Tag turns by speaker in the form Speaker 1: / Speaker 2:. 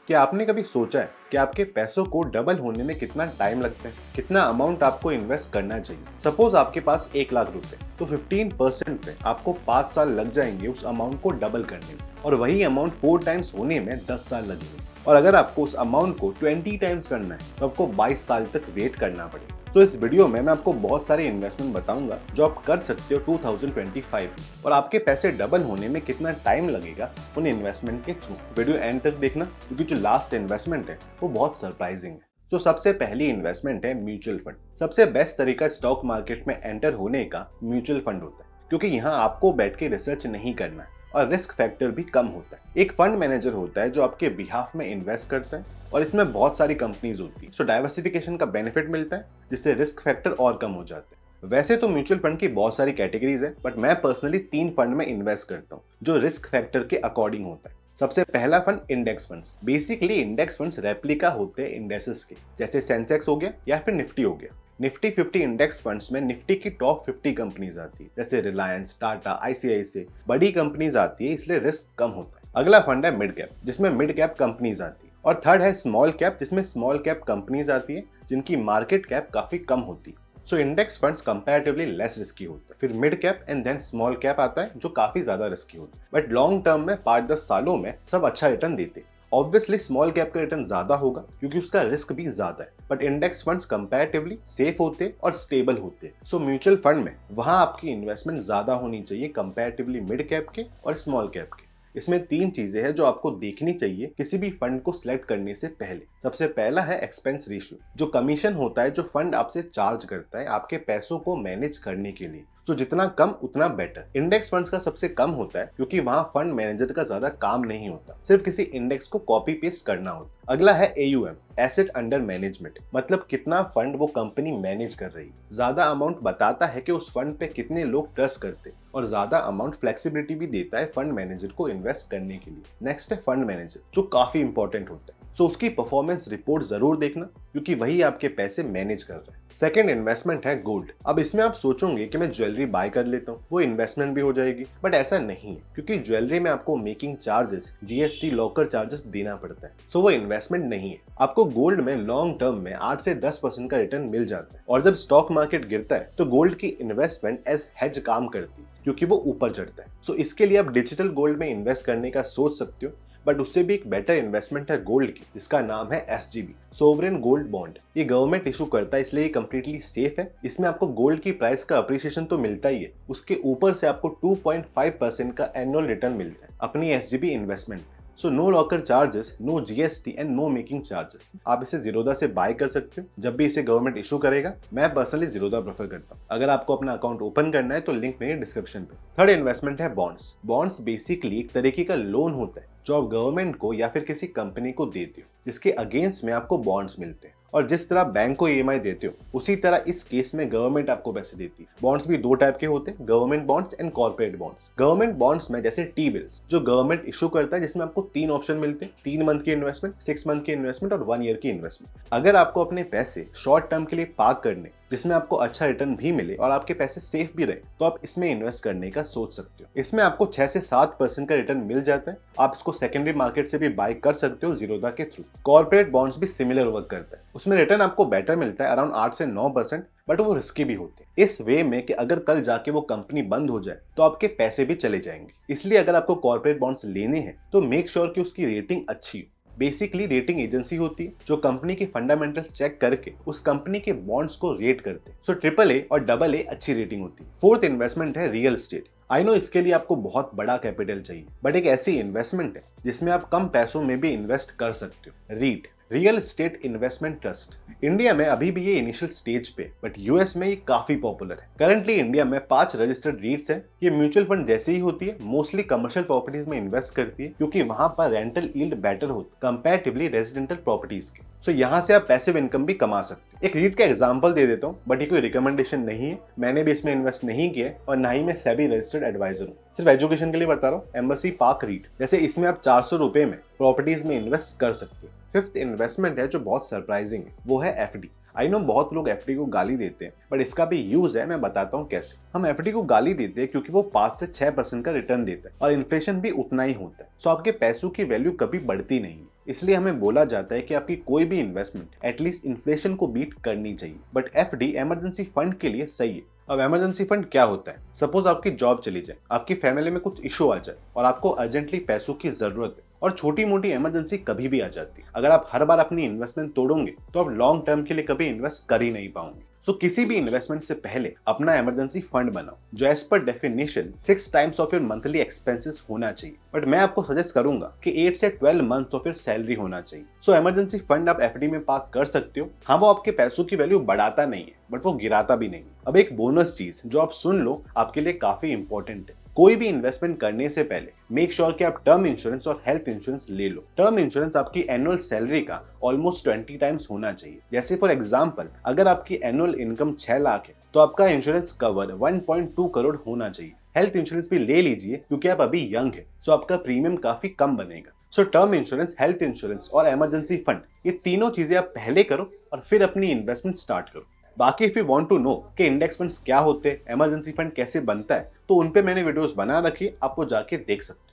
Speaker 1: क्या आपने कभी सोचा है कि आपके पैसों को डबल होने में कितना टाइम लगता है, कितना अमाउंट आपको इन्वेस्ट करना चाहिए? सपोज आपके पास 1 लाख रुपए, तो 15% पे आपको 5 साल लग जाएंगे उस अमाउंट को डबल करने में, और वही अमाउंट 4 टाइम्स होने में 10 साल लगेंगे। और अगर आपको उस अमाउंट को 20 टाइम्स करना है तो आपको 22 साल तक वेट करना पड़ेगा। तो इस वीडियो में मैं आपको बहुत सारे इन्वेस्टमेंट बताऊंगा जो आप कर सकते हो 2025 में, और आपके पैसे डबल होने में कितना टाइम लगेगा उन इन्वेस्टमेंट के थ्रू। वीडियो एंड तक देखना, क्योंकि जो लास्ट इन्वेस्टमेंट है वो बहुत सरप्राइजिंग है। तो सबसे पहली इन्वेस्टमेंट है म्यूचुअल फंड। सबसे बेस्ट तरीका स्टॉक मार्केट में एंटर होने का म्यूचुअल फंड होता है, क्योंकि यहाँ आपको बैठ के रिसर्च नहीं करना है और रिस्क फैक्टर भी कम होता है। एक फंड मैनेजर होता है जो आपके बिहाफ में इन्वेस्ट करता है, और इसमें बहुत सारी कंपनीज होती है, सो डाइवर्सिफिकेशन का बेनिफिट मिलता है, जिससे रिस्क फैक्टर और कम हो जाते हैं। वैसे तो म्यूचुअल फंड की बहुत सारी कैटेगरीज है, बट मैं पर्सनली 3 फंड में इन्वेस्ट करता हूँ जो रिस्क फैक्टर के अकॉर्डिंग होता है। सबसे पहला fund index funds. Basically index funds replica होते हैं इंडेक्सेस के, जैसे सेंसेक्स हो गया या फिर निफ्टी हो गया। निफ्टी 50 इंडेक्स फंड्स में निफ्टी की टॉप 50 कंपनीज आती है, जैसे रिलायंस, टाटा, आईसीआईसीआई, बड़ी कंपनीज आती है, इसलिए रिस्क कम होता है। अगला फंड है मिड कैप, जिसमें मिड कैप कंपनीज आती है। और थर्ड है स्मॉल कैप, जिसमें स्मॉल कैप कंपनीज आती है जिनकी मार्केट कैप काफी कम होती है। So index funds comparatively less risky होता है। फिर mid cap and then small cap आता है जो काफी ज्यादा रिस्की होता है, बट लॉन्ग टर्म में 5-10 सालों में सब अच्छा रिटर्न देते हैं। ऑब्वियसली स्मॉल कैप का रिटर्न ज्यादा होगा क्योंकि उसका रिस्क भी ज्यादा है, but index funds comparatively safe होते और स्टेबल होते। सो म्यूचुअल फंड में वहां आपकी इन्वेस्टमेंट ज्यादा होनी चाहिए कंपैरेटिवली मिड कैप के और स्मॉल कैप के। इसमें 3 चीजें हैं जो आपको देखनी चाहिए किसी भी फंड को सिलेक्ट करने से पहले। सबसे पहला है एक्सपेंस रेशियो, जो कमीशन होता है जो फंड आपसे चार्ज करता है आपके पैसों को मैनेज करने के लिए। तो जितना कम उतना बेटर। इंडेक्स फंड्स का सबसे कम होता है क्योंकि वहां फंड मैनेजर का ज्यादा काम नहीं होता, सिर्फ किसी इंडेक्स को कॉपी पेस्ट करना होता। अगला है AUM, एसेट अंडर मैनेजमेंट, मतलब कितना फंड वो कंपनी मैनेज कर रही है। ज्यादा अमाउंट बताता है कि उस फंड पे कितने लोग ट्रस्ट करते, और ज्यादा अमाउंट फ्लेक्सिबिलिटी भी देता है फंड मैनेजर को इन्वेस्ट करने के लिए। नेक्स्ट है फंड मैनेजर, जो काफी इंपॉर्टेंट होता है। सो उसकी परफॉर्मेंस रिपोर्ट जरूर देखना, क्योंकि वही आपके पैसे मैनेज कर रहे हैं। सेकंड इन्वेस्टमेंट है गोल्ड। अब इसमें आप सोचोगे कि मैं ज्वेलरी बाय कर लेता हूँ, वो इन्वेस्टमेंट भी हो जाएगी, बट ऐसा नहीं है, क्योंकि ज्वेलरी में आपको making charges, GST, locker charges देना पड़ता है। सो वो इन्वेस्टमेंट नहीं है। आपको गोल्ड में लॉन्ग टर्म में 8 से 10% का रिटर्न मिल जाता है, और जब स्टॉक मार्केट गिरता है तो गोल्ड की इन्वेस्टमेंट एज हेज काम करती है, क्योंकि वो ऊपर चढ़ता है। सो इसके लिए आप डिजिटल गोल्ड में इन्वेस्ट करने का सोच सकते हो, बट उससे भी एक बेटर इन्वेस्टमेंट है गोल्ड की, जिसका नाम है SGB, सोवरेन गोल्ड बॉन्ड। ये गवर्नमेंट इशू करता है, इसलिए ये कंप्लीटली सेफ है। इसमें आपको गोल्ड की प्राइस का अप्रिसिएशन तो मिलता ही है, उसके ऊपर से आपको 2.5% का एनुअल रिटर्न मिलता है अपनी SGB investment. So no locker charges, no GST and no making charges. आप इसे जीरोधा से बाय कर सकते हो जब भी इसे गवर्नमेंट इशू करेगा। मैं पर्सनली जीरोधा प्रेफर करता हूँ। अगर आपको अपना अकाउंट ओपन करना है तो लिंक मेरे डिस्क्रिप्शन पे। थर्ड इन्वेस्टमेंट है बॉन्ड्स। बॉन्ड्स बेसिकली एक तरीके का लोन होता है जो आप गवर्नमेंट को या फिर किसी कंपनी को देते हो, जिसके अगेंस्ट में आपको बॉन्ड्स मिलते हैं। और जिस तरह बैंक को EMI देते हो, उसी तरह इस केस में गवर्नमेंट आपको पैसे देती है। बॉन्ड्स भी 2 टाइप के होते हैं, government bonds and corporate bonds. Government bonds में जैसे T-बिल्स, जो गवर्नमेंट इशू करता है, जिसमें आपको 3 ऑप्शन मिलते हैं: 3 मंथ की इन्वेस्टमेंट, 6 मंथ की इन्वेस्टमेंट और 1 ईयर की इन्वेस्टमेंट। अगर आपको अपने पैसे शॉर्ट टर्म के लिए पार्क करने, जिसमें आपको अच्छा रिटर्न भी मिले और आपके पैसे सेफ भी रहे, तो आप इसमें इन्वेस्ट करने का सोच सकते हो। इसमें आपको 6 से 7% का रिटर्न मिल जाता है। आप इसको सेकेंडरी मार्केट से भी बाय कर सकते हो जीरोधा के थ्रू। कॉर्पोरेट बॉन्ड्स भी सिमिलर वर्क करता है, उसमें रिटर्न आपको बेटर मिलता है, अराउंड 8 से 9%, बट वो रिस्की भी होते हैं इस वे में कि अगर कल जाके वो कंपनी बंद हो जाए तो आपके पैसे भी चले जाएंगे। इसलिए अगर आपको कॉर्पोरेट बॉन्ड्स लेने हैं तो मेक श्योर कि उसकी रेटिंग अच्छी हो। बेसिकली रेटिंग एजेंसी होती है जो कंपनी की फंडामेंटल चेक करके उस कंपनी के बॉन्ड्स को रेट करते हैं। सो AAA और AA अच्छी रेटिंग होती है। फोर्थ इन्वेस्टमेंट है रियल एस्टेट। आई नो इसके लिए आपको बहुत बड़ा कैपिटल चाहिए, बट एक ऐसी इन्वेस्टमेंट है जिसमें आप कम पैसों में भी इन्वेस्ट कर सकते हो। REIT, real estate investment trust. India में अभी भी ये इनिशियल स्टेज पे, बट US में ये काफी पॉपुलर है। करंटली इंडिया में 5 रजिस्टर्ड REITs हैं। ये म्यूचुअल फंड जैसे ही होती है, मोस्टली कमर्शियल प्रॉपर्टीज में इन्वेस्ट करती है, क्योंकि वहां पर रेंटल यील्ड बेटर होती है कंपैरेटिवली रेजिडेंशियल प्रॉपर्टीज के। सो यहाँ से आप पैसिव इनकम भी कमा सकते हैं। एक REIT का एग्जांपल दे देता हूँ, बट ये कोई रिकमेंडेशन नहीं है, मैंने भी इसमें इन्वेस्ट नहीं किया है, और ना ही मैं सेबी रजिस्टर्ड एडवाइजर हूँ। सिर्फ एजुकेशन के लिए बता रहा हूँ। एम्बेसी पार्क REIT, जैसे इसमें आप 400 रुपए में प्रॉपर्टीज में इन्वेस्ट कर सकते हो। फिफ्थ इन्वेस्टमेंट है जो बहुत सरप्राइजिंग है, वो है FD। आई नो बहुत लोग एफडी को गाली देते हैं, बट इसका भी यूज है, मैं बताता हूँ कैसे। हम एफडी को गाली देते हैं क्योंकि वो 5 से 6% का रिटर्न देता है और इन्फ्लेशन भी उतना ही होता है। सो आपके पैसों की वैल्यू कभी बढ़ती नहीं है। इसलिए हमें बोला जाता है कि आपकी कोई भी इन्वेस्टमेंट एटलीस्ट इन्फ्लेशन को बीट करनी चाहिए। बट एफडी इमरजेंसी फंड के लिए सही है। अब इमरजेंसी फंड क्या होता है? सपोज आपकी जॉब चली जाए, आपकी फैमिली में कुछ इशू आ जाए और आपको अर्जेंटली पैसों की जरूरत है, और छोटी मोटी इमरजेंसी कभी भी आ जाती है। अगर आप हर बार अपनी इन्वेस्टमेंट तोड़ोगे तो आप लॉन्ग टर्म के लिए कभी इन्वेस्ट कर ही नहीं पाओगे। सो किसी भी इन्वेस्टमेंट से पहले अपना इमरजेंसी फंड बनाओ, जो as per definition 6 times of your monthly expenses होना चाहिए। बट मैं आपको सजेस्ट करूंगा कि 8 से 12 मंथ्स ऑफ योर सैलरी होना चाहिए। सो इमरजेंसी फंड आप एफडी में पार्क कर सकते हो। हाँ, वो आपके पैसों की वैल्यू बढ़ाता नहीं है, बट वो गिराता भी नहीं। अब एक बोनस चीज जो आप सुन लो, आपके लिए काफी इंपॉर्टेंट है। कोई भी इन्वेस्टमेंट करने से पहले मेक श्योर कि आप टर्म इंश्योरेंस और हेल्थ इंश्योरेंस ले लो। टर्म इंश्योरेंस आपकी एनुअल सैलरी का ऑलमोस्ट 20 टाइम्स होना चाहिए। जैसे फॉर एग्जांपल, अगर आपकी एनुअल इनकम 6 लाख है तो आपका इंश्योरेंस कवर 1.2 करोड़ होना चाहिए। हेल्थ इंश्योरेंस भी ले लीजिए क्योंकि आप अभी यंग है, सो आपका प्रीमियम काफी कम बनेगा। सो टर्म इंश्योरेंस, हेल्थ इंश्योरेंस और इमरजेंसी फंड, ये तीनों चीजें आप पहले करो और फिर अपनी इन्वेस्टमेंट स्टार्ट करो। बाकी if you want to know कि इंडेक्स फंड्स क्या होते हैं, इमरजेंसी फंड कैसे बनता है, तो उन पे मैंने वीडियोस बना रखी है, आप वो जाके देख सकते हो।